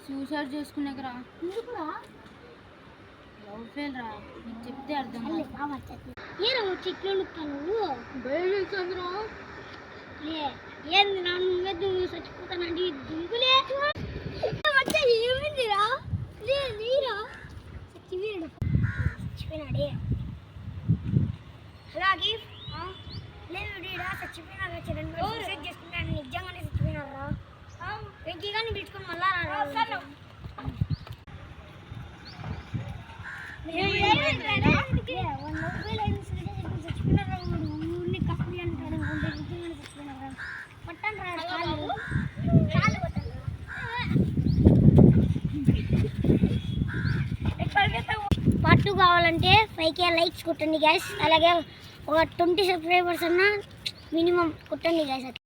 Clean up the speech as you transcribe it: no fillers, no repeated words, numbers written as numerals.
Suicide చేసుకునేకరా ఎందుకురా love fail రా నీకు చెప్తే అర్థం ఏరా చెట్లు నువ్వు బయలుదేరా ఏంది నా నువ్వే దుమ్ము చచ్చిపోతానండి దుంగులే ఏమైందిరా నీరా చచ్చిపోయినాడే అలాగే లేదు చచ్చిపోయినారా సూసైడ్ చేసుకుంటాను నిజంగానే చచ్చిపోయినారా వెంకీ కానీ పిలుచుకొని మళ్ళా పార్ట్ 2 కావాలంటే 5K లైక్స్ కొట్టండి గైస్. అలాగే ఒక 20 సబ్స్క్రైబర్స్ అన్నా మినిమం కొట్టండి గైస్.